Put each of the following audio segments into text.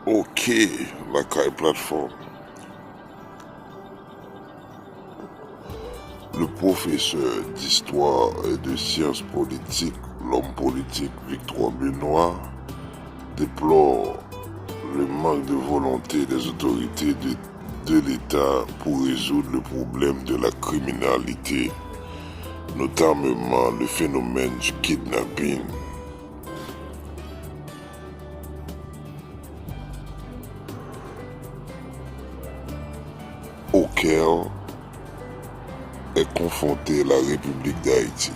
Ok, la caille plateforme. Le professeur d'histoire et de sciences politiques, l'homme politique Victor Benoît, déplore le manque de volonté des autorités de l'État pour résoudre le problème de la criminalité, notamment le phénomène du kidnapping. Auquel est confrontée la République d'Haïti.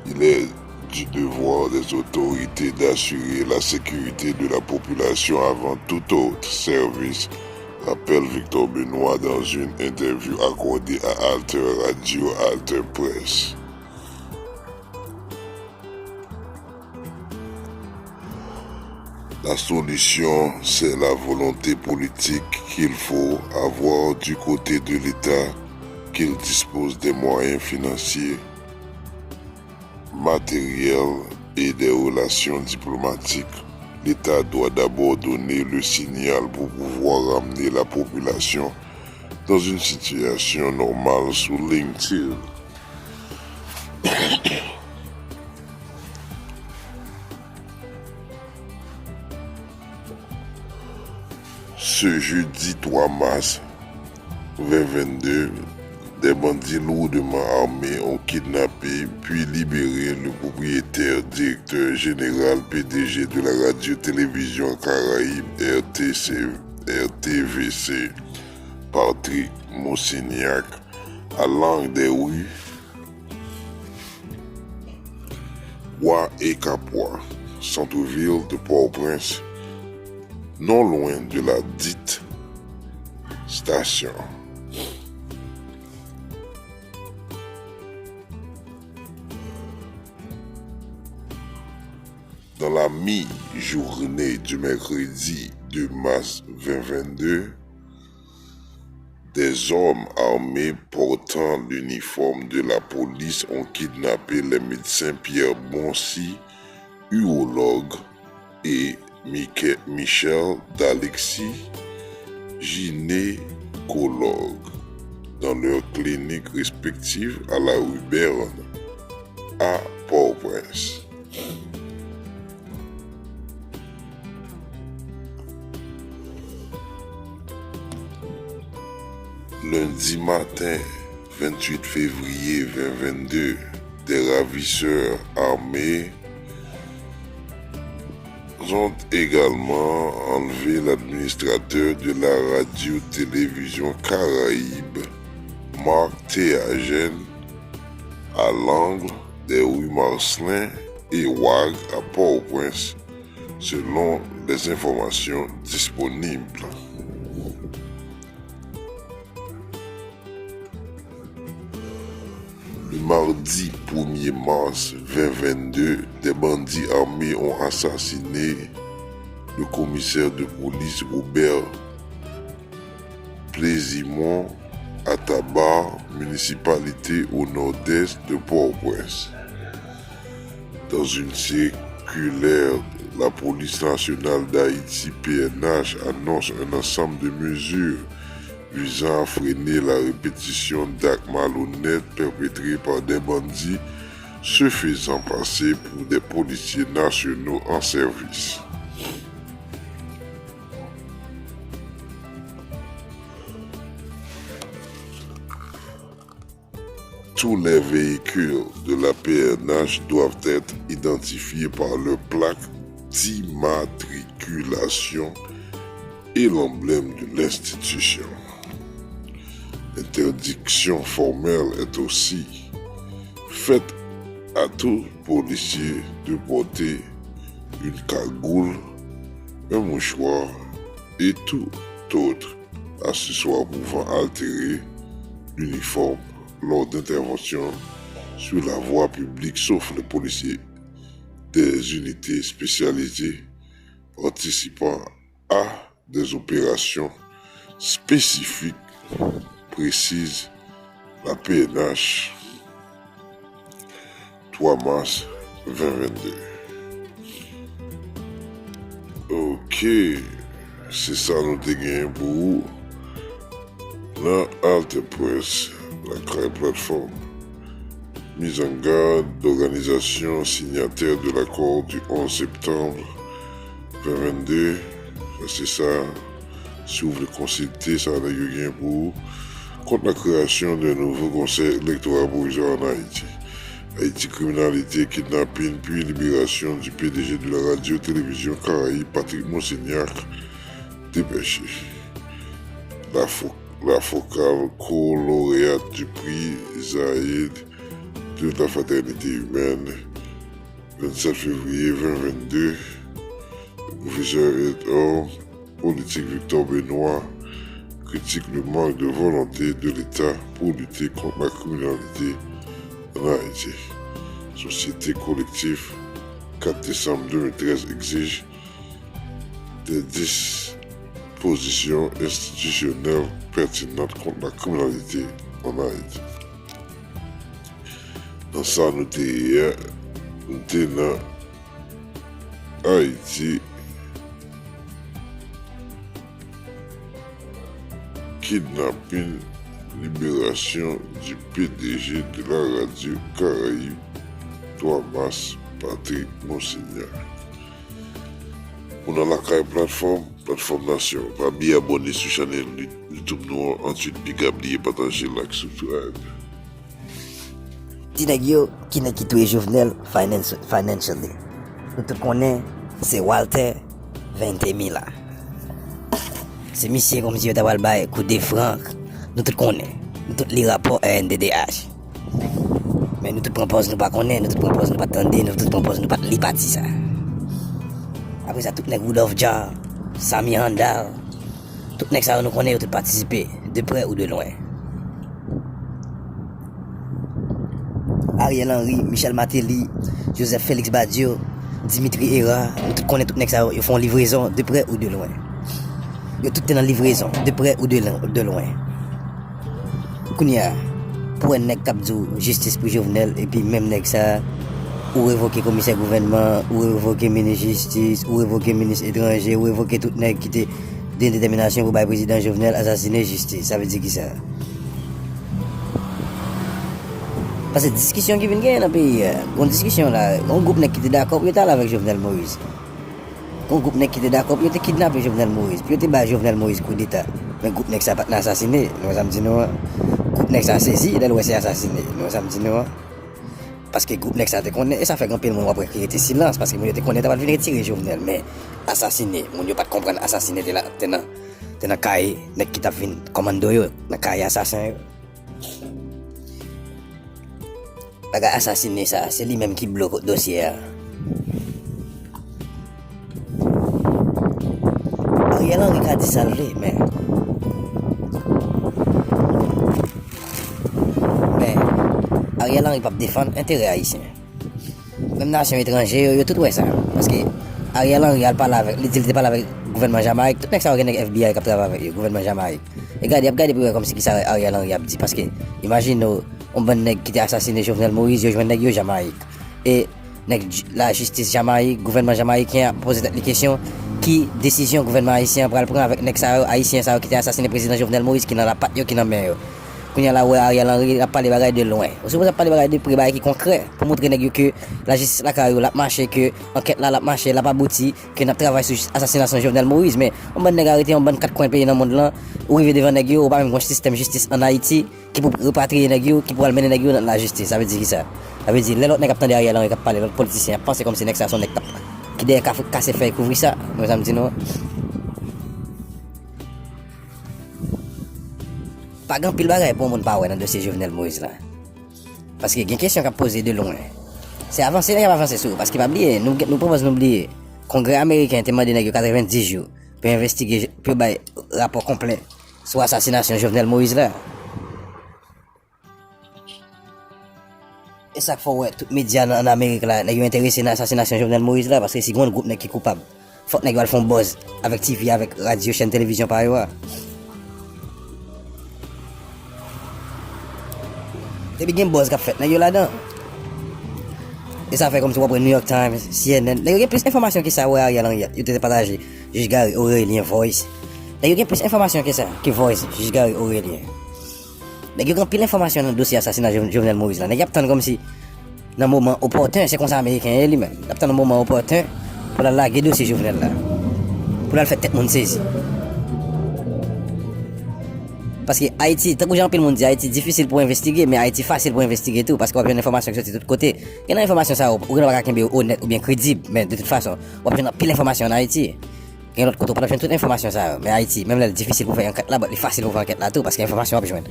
Il est du devoir des autorités d'assurer la sécurité de la population avant tout autre service, rappelle Victor Benoît dans une interview accordée à Alter Radio Alter Press. La solution, c'est la volonté politique qu'il faut avoir du côté de l'État, qu'il dispose des moyens financiers, matériels et des relations diplomatiques. L'État doit d'abord donner le signal pour pouvoir ramener la population dans une situation normale, souligne-t-il. Ce jeudi 3 mars 2022, des bandits lourdement armés ont kidnappé puis libéré le propriétaire, directeur général PDG de la radio-télévision Caraïbe RTVC, Patrick Mossignac, à l'angle des rues Bois et Capois, centre-ville de Port-au-Prince, non loin de la dite station. Dans la mi-journée du mercredi 2 mars 2022, des hommes armés portant l'uniforme de la police ont kidnappé les médecins Pierre Boncy, urologue, et Michel D'Alexis, gynécologue, dans leurs cliniques respectives à la rue Berne, à Port-au-Prince. Lundi matin, 28 février 2022, des ravisseurs armés ont également enlevé l'administrateur de la radio-télévision Caraïbe, Marc Théagène, à l'angle des rues Marcelin et Wag à Port-au-Prince, selon les informations disponibles. Le mardi 1er mars 2022, des bandits armés ont assassiné le commissaire de police Robert Plaisimont à Tabar, municipalité au nord-est de Port-au-Prince. Dans une circulaire, la police nationale d'Haïti, PNH, annonce un ensemble de mesures visant à freiner la répétition d'actes malhonnêtes perpétrés par des bandits se faisant passer pour des policiers nationaux en service. Tous les véhicules de la PNH doivent être identifiés par leur plaque d'immatriculation et l'emblème de l'institution. L'interdiction formelle est aussi faite à tout policier de porter une cagoule, un mouchoir et tout autre accessoire pouvant altérer l'uniforme lors d'interventions sur la voie publique, sauf les policiers des unités spécialisées participant à des opérations spécifiques, précise la PNH. 3 mars 2022. Ok, c'est ça nous te gagné pour dans Alte Presse, la créée plateforme. Mise en garde d'organisation signataire de l'accord du 11 septembre 2022. C'est ça. Si vous voulez consulter, ça n'a rien pour contre la création d'un nouveau conseil électoral provisoire en Haïti. Haïti criminalité, kidnapping, puis libération du PDG de la radio-télévision Caraïbe, Patrick Monsignac, dépêché. La focale co-lauréate du prix Zahid de la fraternité humaine, 27 février 2022, le professeur et homme politique Victor Benoît critique le manque de volonté de l'État pour lutter contre la criminalité en Haïti. Société collective 4 décembre 2013 exige des dispositions institutionnelles pertinentes contre la criminalité en Haïti. Dans ça, nous sommes dans Haïti. Kidnapping, libération du PDG de la radio Caraïbe, Thomas Patrick Monsignac. On a la plateforme Nation. Pas bien abonné sur la chaîne YouTube nous ensuite big up lié partager like subscribe. Dinagio qui n'a quitté Jovenel financially. Nous te connaissons, c'est Walter 20 000. C'est monsieur comme si vous avez coup de francs. Nous te connaissons. Nous tous les rapports à NDDH. Mais nous te proposons nous pas connaître, nous te proposons nous pas attendre, nous te proposons nous pas lire parti ça. Après ça, tout les Rudolph Jar, Sami Handal, tout les ça nous connaît, nous participer de près ou de loin. Ariel Henry, Michel Matéli, Joseph Félix Badio, Dimitri Hera, nous tous connaissons tout les ça, ils font livraison de près ou de loin. Ils tout est dans livraison de près ou de loin. Kounia, pour un nèg kapdou justice pour Jovenel et puis même nèg ça ou révoquer commissaire gouvernement ou révoquer ministre justice ou révoquer ministre étranger ou révoquer tout nèg qui était d'une détermination pour le président Jovenel assassiner justice. Ça veut dire qui ça? Parce que discussion qui vient gagner dans le pays, une discussion là, un groupe qui était d'accord pour aller avec Jovenel Moïse. Un groupe qui était d'accord pour kidnapper Jovenel Moïse, puis il a Jovenel Moïse coup d'état. Mais le groupe qui n'a pas assassiné, nous avons dit non. Le groupe qui a saisi, il a assassiné, nous avons dit non. Parce que le groupe qui a connaît, et ça fait grand peu de monde après qu'il était silence, parce que le groupe qui a venir retirer Jovenel, mais assassiné, on ne peut pas comprendre assassiné de la caille, qui t'a vu commando, la caille assassin. Le gars assassiné, ça, c'est lui-même qui bloque le dossier. Ariel Henry a dit ça, mais Ariel Henry ne peut pas défendre l'intérêt haïtien. Même nation étrangère, il y a tout ça. Parce que Ariel Henry a parlé avec le gouvernement Jamaïque, tout le monde qui a FBI qui travaille avec le gouvernement Jamaïque. Et regardez comme si Ariel Henry a dit. Parce que, imagine, on va qui a assassiné Jovenel Moïse, je vais Jamaïque. Et la justice Jamaïque, le gouvernement jamaïcain a posé des questions. Qui décision le gouvernement haïtien pour prendre avec les haïtiens qui a assassiné le président Jovenel Moïse qui n'a pas de qui n'a pas quand il y a là où Ariel Henry a parlé de loin. Aussi vous parlé de prix qui concret pour montrer que la justice la carrière la marché que enquête là la marché la pas abouti que n'a travaillé sur assassination Jovenel Moïse mais on va arrêter on va quatre coins pays dans le monde là ou arriver devant nèg yo pas même un système justice en Haïti qui pour repatrier nèg yo qui pour mener nèg yo dans la justice. Ça veut dire ça. Ça veut dire les autres nèg attendent Ariel Henry qui parler l'autre politicien penser comme si nèg ça son nèg qui derrière casser fait couvrir ça. Moi ça me dit non. Pas grand pile bagaille pour mon pas dans le dossier Jovenel Moïse là. Parce que il y a une question qui a posé de loin. C'est avancer, il avancer sur parce qu'il va oublier, nous proposons d'oublier. Congrès américain a demandé 90 jours pour investiguer pour bailler rapport complet sur l'assassination Jovenel Moïse là. Et ça faut ouais tous les médias en Amérique là, ils sont intéressés dans l'assassination Jovenel Moïse là parce que si grand groupe qui est coupable, faut que ils font buzz avec TV, avec radio, chaîne télévision par ailleurs. Et bien, boss qui a fait, là-dedans. Et ça fait comme si on prend New York Times, CNN. Il y a plus d'informations que ça, ouais, Ariel Henry. Il était partagé. Juge Gary Aurélien Voice. Il y a plus d'informations que ça, que Voice, Juge Gary Aurélien. Il y a plus d'informations dans le dossier assassinat Jovenel Moïse. Il y a comme si, dans le moment opportun, c'est comme ça américain lui-même. Il y a dans le moment opportun pour la laguer le dossier Jovenel là. Pour la faire tête monde saisi. Parce que Haïti, tant que j'en pile monde dit Haïti difficile pour investiguer, mais Haïti facile pour investiguer tout, parce qu'on a une information qui sortit de tous côtés. Il y a une information ça, ou on va pas honnête ou bien crédible, mais de toute façon, on a pile d'informations en Haïti. Il y a l'autre côté, on peut faire toute l'information ça, mais Haïti, même là, c'est difficile pour faire enquête là, c'est facile pour faire enquête là tout, parce que l'information on peut joindre.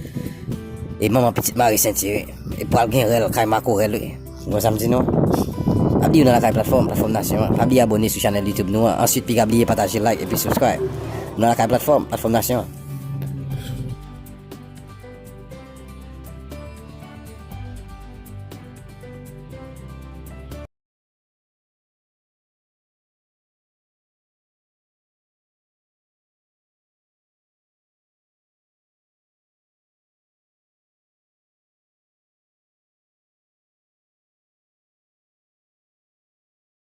Et maman petite Marie Saint-Thierry, et pour aller gagner Kaye Macorel, nous ça me dit non. Abdi dans la plateforme Nation, abdi abonné sur la chaîne YouTube nous, ensuite puis abdi partager like et puis subscribe. Dans la plateforme Nation.